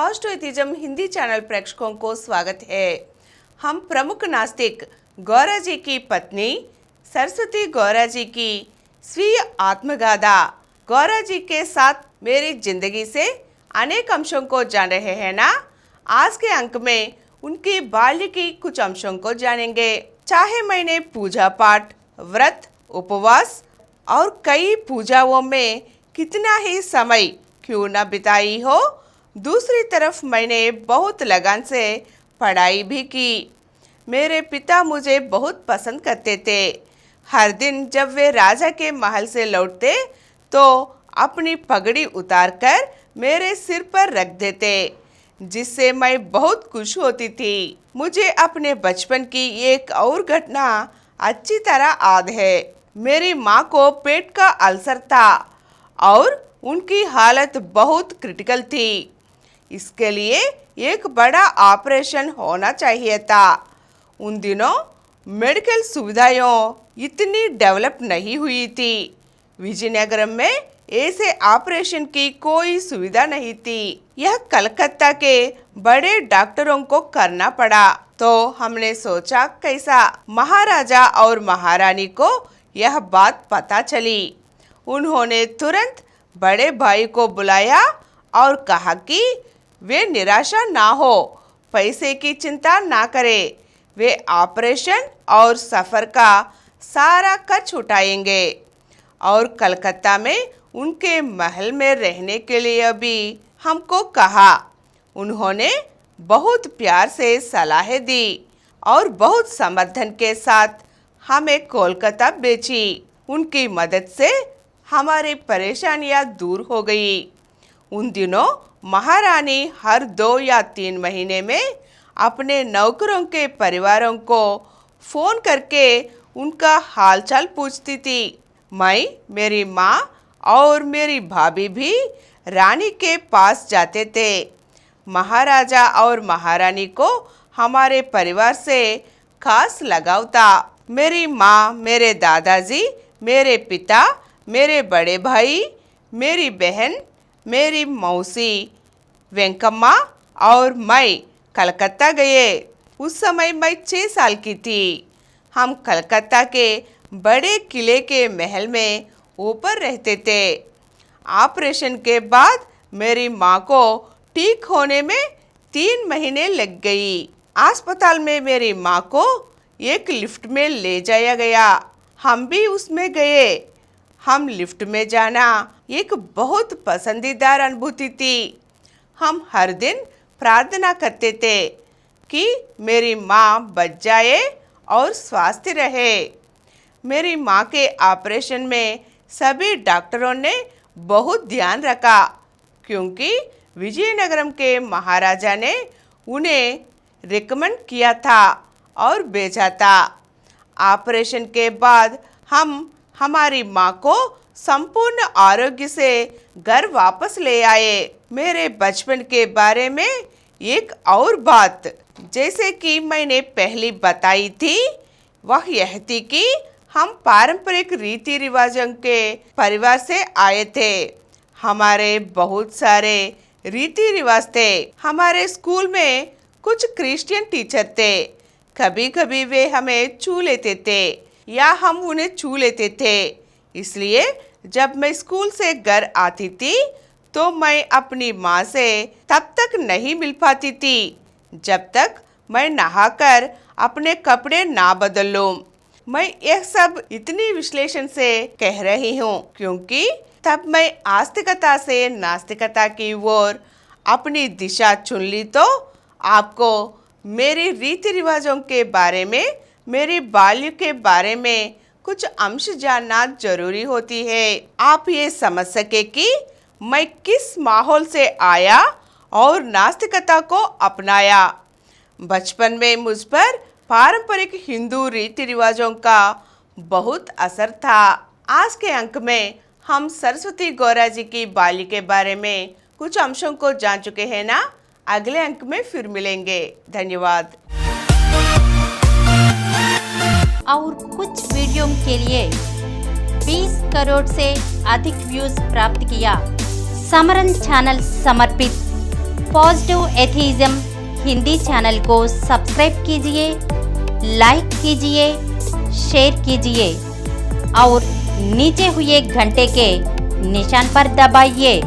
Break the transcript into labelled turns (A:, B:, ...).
A: ऑस्ट्रोइथिज्म Hindi channel प्रेक्षकों को स्वागत है। हम प्रमुख नास्तिक गौरा जी की पत्नी सरस्वती गौरा जी की स्वीय आत्मगाथा गौरा जी के साथ मेरी जिंदगी से अनेक अंशों को जान रहे हैं ना। आज के अंक में उनकी बाल्य की कुछ अंशों को जानेंगे। चाहे मैंने पूजा पाठ, व्रत, उपवास और कई पूजाओं में कितना ही समय क्यों न बिताई हो, दूसरी तरफ मैंने बहुत लगन से पढ़ाई भी की। मेरे पिता मुझे बहुत पसंद करते थे। हर दिन जब वे राजा के महल से लौटते तो अपनी पगड़ी उतारकर मेरे सिर पर रख देते, जिससे मैं बहुत खुश होती थी। मुझे अपने बचपन की एक और घटना अच्छी तरह याद है। मेरी माँ को पेट का अल्सर था और उनकी हालत बहुत क्रिटिकल थी। इसके लिए एक बड़ा ऑपरेशन होना चाहिए था। उन दिनों मेडिकल सुविधाएं इतनी डेवलप नहीं हुई थी। विजयनगरम में ऐसे ऑपरेशन की कोई सुविधा नहीं थी। यह कलकत्ता के बड़े डॉक्टरों को करना पड़ा। तो हमने सोचा कैसा। महाराजा और महारानी को यह बात पता चली। उन्होंने तुरंत बड़े भाई को बुलाया और कहा कि वे निराशा ना हो, पैसे की चिंता ना करें, वे ऑपरेशन और सफ़र का सारा खर्च उठाएंगे और कलकत्ता में उनके महल में रहने के लिए भी हमको कहा। उन्होंने बहुत प्यार से सलाह दी और बहुत समर्थन के साथ हमें कोलकाता भेजी। उनकी मदद से हमारी परेशानियां दूर हो गई। उन दिनों महारानी हर 2 या 3 महीने में अपने नौकरों के परिवारों को फ़ोन करके उनका हालचाल पूछती थी। मैं, मेरी माँ और मेरी भाभी भी रानी के पास जाते थे। महाराजा और महारानी को हमारे परिवार से खास लगाव था। मेरी माँ, मेरे दादाजी, मेरे पिता, मेरे बड़े भाई, मेरी बहन, मेरी मौसी वेंकम्मा और मैं कलकत्ता गए। उस समय मैं 6 साल की थी। हम कलकत्ता के बड़े किले के महल में ऊपर रहते थे। ऑपरेशन के बाद मेरी माँ को ठीक होने में 3 महीने लग गई। अस्पताल में मेरी माँ को एक लिफ्ट में ले जाया गया। हम भी उसमें गए। हम लिफ्ट में जाना एक बहुत पसंदीदा अनुभूति थी। हम हर दिन प्रार्थना करते थे कि मेरी माँ बच जाए और स्वस्थ रहे। मेरी माँ के ऑपरेशन में सभी डॉक्टरों ने बहुत ध्यान रखा, क्योंकि विजयनगरम के महाराजा ने उन्हें रिकमेंड किया था और भेजा था। ऑपरेशन के बाद हम हमारी माँ को संपूर्ण आरोग्य से घर वापस ले आए। मेरे बचपन के बारे में एक और बात, जैसे कि मैंने पहले बताई थी, वह यह थी कि हम पारंपरिक रीति रिवाजों के परिवार से आए थे। हमारे बहुत सारे रीति रिवाज थे। हमारे स्कूल में कुछ क्रिश्चियन टीचर थे। कभी कभी वे हमें छू लेते थे या हम उन्हें छू लेते थे। इसलिए जब मैं स्कूल से घर आती थी तो मैं अपनी माँ से तब तक नहीं मिल पाती थी जब तक मैं नहाकर अपने कपड़े ना बदल लूं। मैं यह सब इतनी विश्लेषण से कह रही हूँ क्योंकि तब मैं आस्तिकता से नास्तिकता की ओर अपनी दिशा चुन ली। तो आपको मेरी रीति रिवाजों के बारे में, मेरे बाल्य के बारे में कुछ अंश जानना जरूरी होती है। आप ये समझ सके कि मैं किस माहौल से आया और नास्तिकता को अपनाया। बचपन में मुझ पर पारंपरिक हिंदू रीति रिवाजों का बहुत असर था। आज के अंक में हम सरस्वती गौरा जी की बाल्य के बारे में कुछ अंशों को जान चुके हैं ना। अगले अंक में फिर मिलेंगे। धन्यवाद।
B: और कुछ वीडियो के लिए 20 करोड़ से अधिक व्यूज प्राप्त किया। समरन चैनल समर्पित पॉजिटिव एथीज़म हिंदी चैनल को सब्सक्राइब कीजिए, लाइक कीजिए, शेयर कीजिए और नीचे हुए घंटे के निशान पर दबाइए।